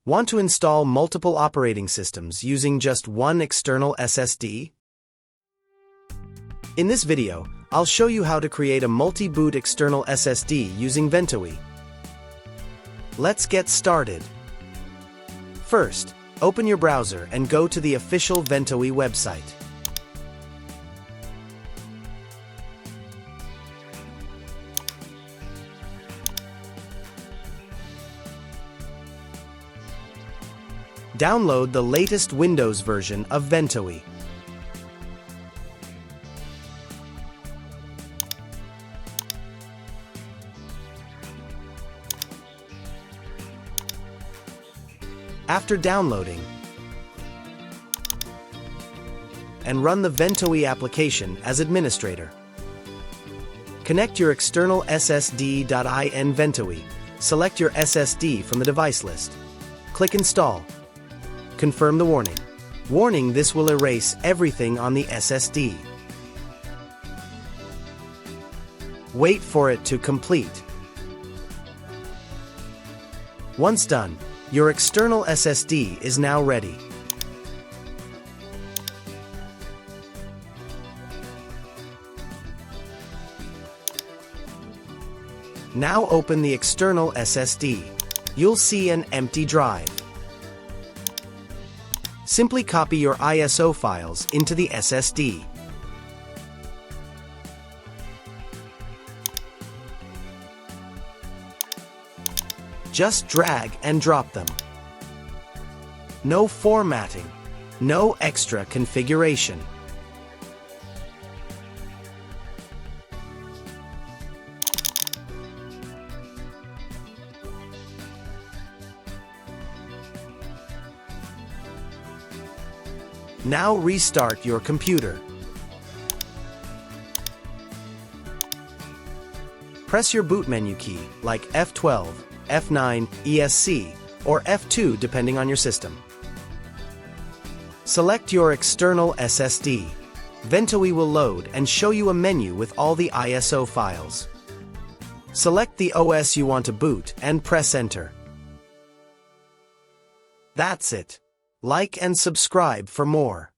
Want to install multiple operating systems using just one external SSD? In this video, I'll show you how to create a multi-boot external SSD using Ventoy. Let's get started. First, open your browser and go to the official Ventoy website. Download the latest Windows version of Ventoy. After downloading, and run the Ventoy application as administrator. Connect your external SSD.in Ventoy. Select your SSD from the device list. Click Install. Confirm the warning. Warning: this will erase everything on the SSD. Wait for it to complete. Once done, your external SSD is now ready. Now open the external SSD. You'll see an empty drive. Simply copy your ISO files into the SSD. Just drag and drop them. No formatting, no extra configuration. Now restart your computer. Press your boot menu key, like F12, F9, ESC, or F2 depending on your system. Select your external SSD. Ventoy will load and show you a menu with all the ISO files. Select the OS you want to boot and press Enter. That's it. Like and subscribe for more.